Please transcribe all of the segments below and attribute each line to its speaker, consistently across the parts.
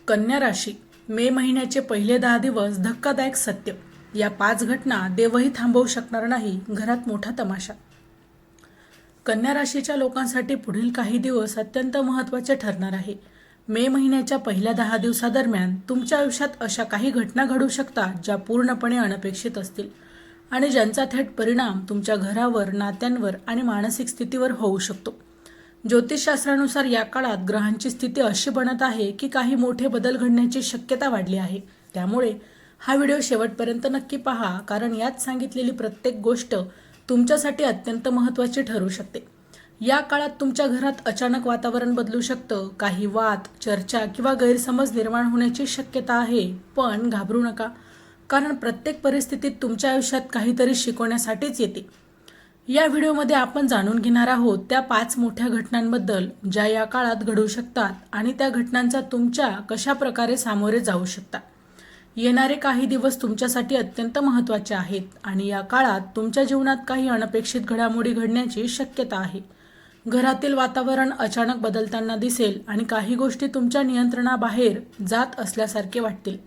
Speaker 1: कन्या राशी मे महिन्याचे पहिले 10 दिवस धक्कादायक सत्य. या 5 घटना देवही थांबवू शकणार नाही. घरात मोठा तमाशा. कन्या राशीच्या लोकांसाठी पुढील काही दिवस अत्यंत महत्त्वाचे ठरणार आहे. मे महिन्याच्या पहिल्या 10 दिवसादरम्यान तुमच्या आयुष्यात अशा काही घटना घडू शकतात ज्या पूर्णपणे अनपेक्षित असतील आणि ज्यांचा थेट परिणाम तुमच्या घरावर, नात्यांवर आणि मानसिक स्थितीवर होऊ शकतो. ज्योतिषशास्त्रानुसार या काळात ग्रहांची स्थिती अशी बनत आहे की काही मोठे बदल घडण्याची शक्यता वाढली आहे. त्यामुळे हा व्हिडिओ शेवटपर्यंत नक्की पहा, कारण यात सांगितलेली प्रत्येक गोष्ट तुमच्यासाठी अत्यंत महत्त्वाची ठरू शकते. या काळात तुमच्या घरात अचानक वातावरण बदलू शकतं. काही वाद, चर्चा किंवा गैरसमज निर्माण होण्याची शक्यता आहे. पण घाबरू नका, कारण प्रत्येक परिस्थितीत तुमच्या आयुष्यात काहीतरी शिकवण्यासाठीच येते. या व्हिडिओमध्ये आपण जाणून घेणार आहोत त्या 5 मोठ्या घटनांबद्दल ज्या या काळात घडू शकतात आणि त्या घटनांचा तुमच्या कशा प्रकारे सामोरे जाऊ शकता. येणारे काही दिवस तुमच्यासाठी अत्यंत महत्त्वाचे आहेत आणि या काळात तुमच्या जीवनात काही अनपेक्षित घडामोडी घडण्याची शक्यता आहे. घरातील वातावरण अचानक बदलताना दिसेल आणि काही गोष्टी तुमच्या नियंत्रणाबाहेर जात असल्यासारखे वाटतील.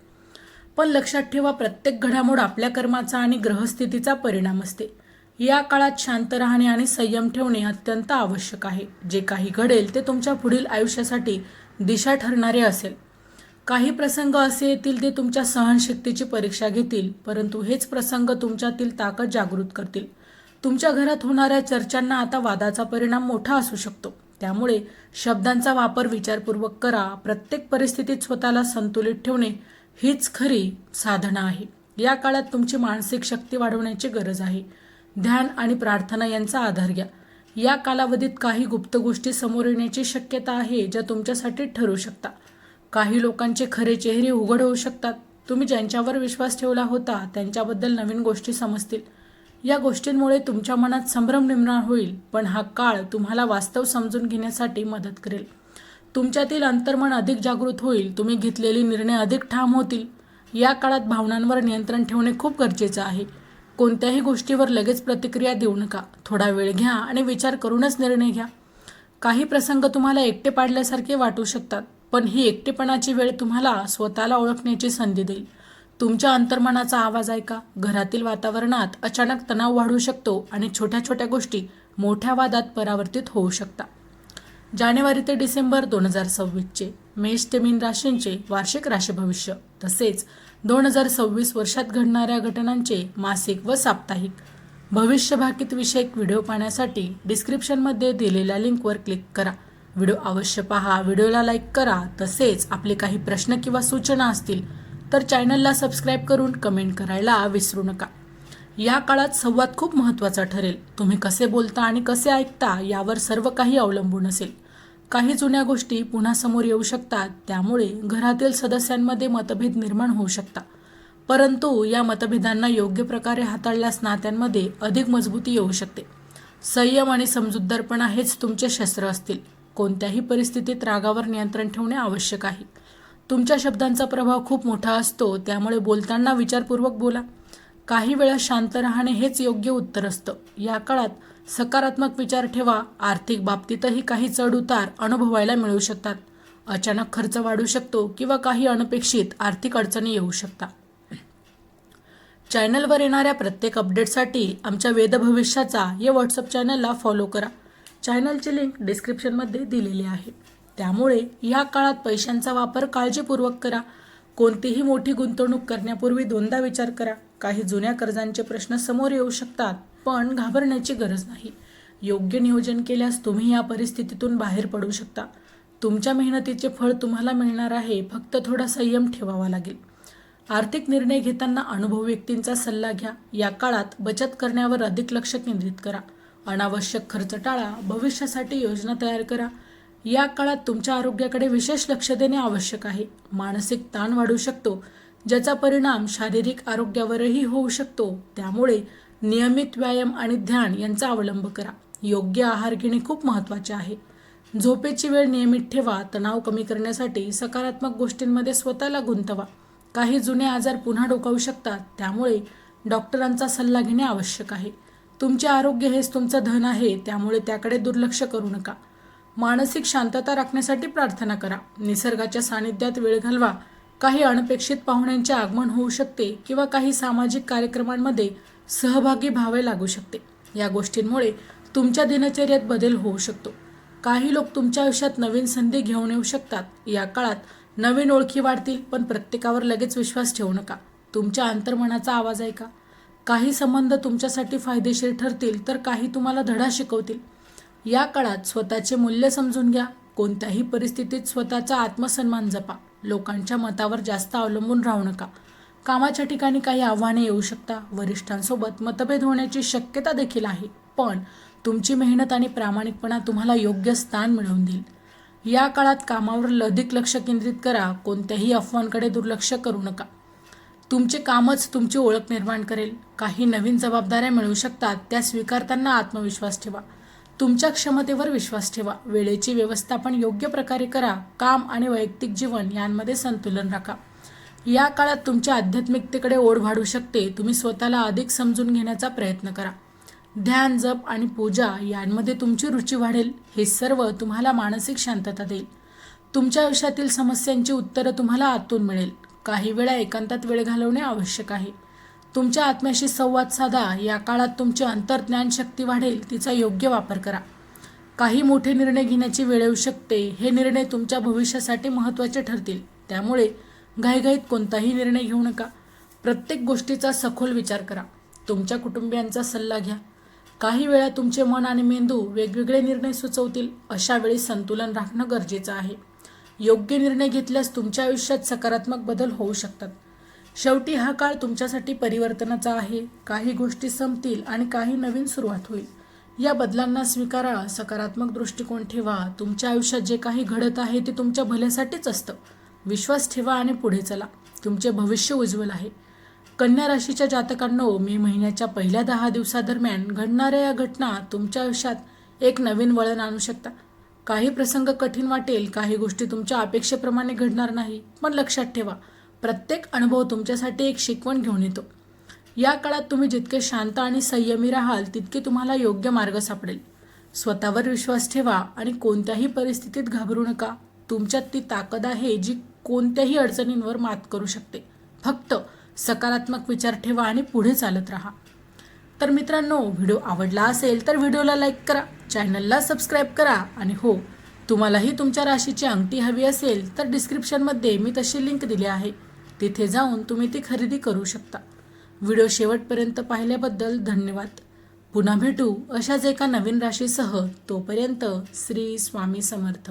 Speaker 1: पण लक्षात ठेवा, प्रत्येक घडामोड आपल्या कर्माचा आणि ग्रहस्थितीचा परिणाम असते. या काळात शांत राहणे आणि संयम ठेवणे अत्यंत आवश्यक आहे. जे काही घडेल ते तुमच्या पुढील आयुष्यासाठी दिशा ठरणारे असेल. काही प्रसंग असे येतील ते तुमच्या सहनशक्तीची परीक्षा घेतील, परंतु हेच प्रसंग तुमच्यातील ताकद जागृत करतील. तुमच्या घरात होणाऱ्या चर्चांना आता वादाचा परिणाम मोठा असू शकतो. त्यामुळे शब्दांचा वापर विचारपूर्वक करा. प्रत्येक परिस्थितीत स्वतःला संतुलित ठेवणे हीच खरी साधना आहे. या काळात तुमची मानसिक शक्ती वाढवण्याची गरज आहे. ध्यान आणि प्रार्थना यांचा आधार घ्या. या कालावधीत काही गुप्त गोष्टी समोर येण्याची शक्यता आहे ज्या तुमच्यासाठी ठरू शकतात. काही लोकांचे खरे चेहरे उघड होऊ शकतात. तुम्ही ज्यांच्यावर विश्वास ठेवला होता त्यांच्याबद्दल नवीन गोष्टी समजतील. या गोष्टींमुळे तुमच्या मनात संभ्रम निर्माण होईल, पण हा काळ तुम्हाला वास्तव समजून घेण्यासाठी मदत करेल. तुमच्यातील अंतर्मन अधिक जागृत होईल. तुम्ही घेतलेले निर्णय अधिक ठाम होतील. या काळात भावनांवर नियंत्रण ठेवणे खूप गरजेचं आहे. कोणत्याही गोष्टीवर लगेच प्रतिक्रिया देऊ नका. थोडा वेळ घ्या आणि विचार करूनच निर्णय घ्या. काही प्रसंग तुम्हाला एकटे पाडल्यासारखे वाटू शकतात, पण ही एकटेपणाची वेळ तुम्हाला स्वतःला ओळखण्याची संधी देईल. तुमच्या अंतर्मनाचा आवाज ऐका. घरातील वातावरणात अचानक तणाव वाढू शकतो आणि छोट्या छोट्या गोष्टी मोठ्या वादात परावर्तित होऊ शकतात. जानेवारी ते डिसेंबर 2026चे मेष ते मीन राशींचे वार्षिक राशी भविष्य, तसेच 2026 वर्षात घडणाऱ्या घटनांचे मासिक व साप्ताहिक भविष्य भाकीत विषयक व्हिडिओ पाहण्यासाठी डिस्क्रिप्शनमध्ये दिलेल्या लिंकवर क्लिक करा. व्हिडिओ अवश्य पहा, व्हिडिओला लाईक करा. तसेच आपले काही प्रश्न किंवा सूचना असतील तर चॅनलला सबस्क्राईब करून कमेंट करायला विसरू नका. या काळात संवाद खूप महत्त्वाचा ठरेल. तुम्ही कसे बोलता आणि कसे ऐकता यावर सर्व काही अवलंबून असेल. काही जुन्या गोष्टी पुन्हा समोर येऊ शकतात, त्यामुळे घरातील सदस्यांमध्ये मतभेद निर्माण होऊ शकतात. परंतु या मतभेदांना योग्य प्रकारे हाताळल्यास नात्यांमध्ये अधिक मजबूती येऊ शकते. संयम आणि समजूतदारपणा हेच तुमचे शस्त्र असतील. कोणत्याही परिस्थितीत रागावर नियंत्रण ठेवणे आवश्यक आहे. तुमच्या शब्दांचा प्रभाव खूप मोठा असतो, त्यामुळे बोलताना विचारपूर्वक बोला. काही वेळा शांत राहणे हेच योग्य उत्तर असतं. या काळात सकारात्मक विचार ठेवा. आर्थिक बाबतीतही काही चढउतार अनुभवायला मिळू शकतात. अचानक खर्च वाढू शकतो किंवा काही अनपेक्षित आर्थिक अडचणी येऊ शकतात. चॅनलवर येणाऱ्या प्रत्येक अपडेटसाठी आमच्या वेद भविष्याचा या व्हॉट्सअप चॅनलला फॉलो करा. चॅनलची लिंक डिस्क्रिप्शनमध्ये दिलेली आहे. त्यामुळे या काळात पैशांचा वापर काळजीपूर्वक करा. कोणतीही मोठी गुंतवणूक करण्यापूर्वी 2दा विचार करा. काही जुन्या कर्जांचे प्रश्न समोर येऊ शकतात, पण घाबरण्याची गरज नाही. योग्य नियोजन केल्यास तुम्ही या परिस्थितीतून बाहेर पडू शकता. तुमच्या मेहनतीचे फळ तुम्हाला मिळणार आहे. फक्त थोडा संयम ठेवावा लागेल. आर्थिक निर्णय घेताना अनुभवी व्यक्तींचा सल्ला घ्या. या काळात बचत करण्यावर अधिक लक्ष केंद्रित करा. अनावश्यक खर्च टाळा. भविष्यासाठी योजना तयार करा. या काळात तुमच्या आरोग्याकडे विशेष लक्ष देणे आवश्यक आहे. मानसिक ताण वाढू शकतो, ज्याचा परिणाम शारीरिक आरोग्यावरही होऊ शकतो. त्यामुळे नियमित व्यायाम आणि ध्यान यांचा अवलंब करा. योग्य आहार घेणे खूप महत्त्वाचे आहे. झोपेची वेळ नियमित ठेवा. तणाव कमी करण्यासाठी सकारात्मक गोष्टींमध्ये स्वतःला गुंतवा. काही जुने आजार पुन्हा डोकावू शकतात, त्यामुळे डॉक्टरांचा सल्ला घेणे आवश्यक आहे. तुमचे आरोग्य हेच तुमचं धन आहे, त्यामुळे त्याकडे दुर्लक्ष करू नका. मानसिक शांतता राखण्यासाठी प्रार्थना करा. निसर्गाच्या सानिध्यात वेळ घालवा. काही अनपेक्षित पाहुण्यांचे आगमन होऊ शकते किंवा काही सामाजिक कार्यक्रमांमध्ये सहभागी व्हावे लागू शकते. या गोष्टींमुळे तुमच्या दिनचर्येत बदल होऊ शकतो. काही लोक तुमच्या आयुष्यात नवीन संधी घेऊन येऊ शकतात. या काळात नवीन ओळखी वाढतील, पण प्रत्येकावर लगेच विश्वास ठेवू नका. तुमच्या अंतर्मनाचा आवाज ऐका. काही संबंध तुमच्यासाठी फायदेशीर ठरतील, तर काही तुम्हाला धडा शिकवतील. या काळात स्वतःचे मूल्य समजून घ्या. कोणत्याही परिस्थितीत स्वतःचा आत्मसन्मान जपा. लोकांच्या मतावर जास्त अवलंबून राहू नका. कामाच्या ठिकाणी काही आव्हाने येऊ शकतात. वरिष्ठांसोबत मतभेद होण्याची शक्यता देखील आहे, पण तुमची मेहनत आणि प्रामाणिकपणा तुम्हाला योग्य स्थान मिळवून देईल. या काळात कामावर अधिक लक्ष केंद्रित करा. कोणत्याही अफवांकडे दुर्लक्ष करू नका. तुमचे कामच तुमची ओळख निर्माण करेल. काही नवीन जबाबदाऱ्या मिळू शकतात, त्या स्वीकारताना आत्मविश्वास ठेवा. तुमच्या क्षमतेवर विश्वास ठेवा. वेळेचे व्यवस्थापन योग्य प्रकारे करा. काम आणि वैयक्तिक जीवन यांमध्ये संतुलन राखा. या काळात तुमच्या आध्यात्मिकतेकडे ओढ वाढू शकते. तुम्ही स्वतःला अधिक समजून घेण्याचा प्रयत्न करा. ध्यान, जप आणि पूजा यांमध्ये तुमची रुची वाढेल. हे सर्व तुम्हाला मानसिक शांतता देईल. तुमच्या आयुष्यातील समस्यांची उत्तरं तुम्हाला आतून मिळेल. काही वेळा एकांतात वेळ घालवणे आवश्यक आहे. तुमच्या आत्म्याशी संवाद साधा. या काळात तुमची अंतर्ज्ञान शक्ती वाढेल. तिचा योग्य वापर करा. काही मोठे निर्णय घेण्याची वेळ येऊ शकते. हे निर्णय तुमच्या भविष्यासाठी महत्त्वाचे ठरतील. त्यामुळे घाईघाईत कोणताही निर्णय घेऊ नका. प्रत्येक गोष्टीचा सखोल विचार करा. तुमच्या कुटुंबियांचा सल्ला घ्या. काही वेळा तुमचे मन आणि मेंदू वेगवेगळे निर्णय सुचवतील. अशा वेळी संतुलन राखणं गरजेचं आहे. योग्य निर्णय घेतल्यास तुमच्या आयुष्यात सकारात्मक बदल होऊ शकतात. शेवटी हा काळ तुमच्यासाठी परिवर्तनाचा आहे. काही गोष्टी संपतील आणि काही नवीन सुरुवात होईल. या बदलांना स्वीकारा. सकारात्मक दृष्टिकोन ठेवा. तुमच्या आयुष्यात जे काही घडत आहे ते तुमच्या भल्यासाठीच असतं. विश्वास ठेवा आणि पुढे चला. तुमचे भविष्य उज्ज्वल आहे. कन्या राशीच्या जातकांनो, मे महिन्याच्या पहिल्या 10 दिवसादरम्यान घडणाऱ्या या घटना तुमच्या आयुष्यात एक नवीन वळण आणू शकतात. काही प्रसंग कठीण वाटेल. काही गोष्टी तुमच्या अपेक्षेप्रमाणे घडणार नाही. पण लक्षात ठेवा, प्रत्येक अनुभव तुमच्यासाठी एक शिकवण घेऊन येतो. या काळात तुम्ही जितके शांत आणि संयमी राहाल, तितके तुम्हाला योग्य मार्ग सापडेल. स्वतःवर विश्वास ठेवा आणि कोणत्याही परिस्थितीत घाबरू नका. तुमच्यात ती ताकद आहे जी कोणत्याही अडचणींवर मात करू शकते. फक्त सकारात्मक विचार ठेवा आणि पुढे चालत राहा. तर मित्रांनो, व्हिडिओ आवडला असेल तर व्हिडिओला लाईक करा, चॅनलला सबस्क्राईब करा आणि हो, तुम्हालाही तुमच्या राशीची अंगठी हवी असेल तर डिस्क्रिप्शनमध्ये मी तशी लिंक दिली आहे. तिथे जाऊन तुम्ही ती खरेदी करू शकता. व्हिडिओ शेवटपर्यंत पाहिल्याबद्दल धन्यवाद. पुन्हा भेटू अशाच एका नवीन राशीसह. तोपर्यंत श्री स्वामी समर्थ.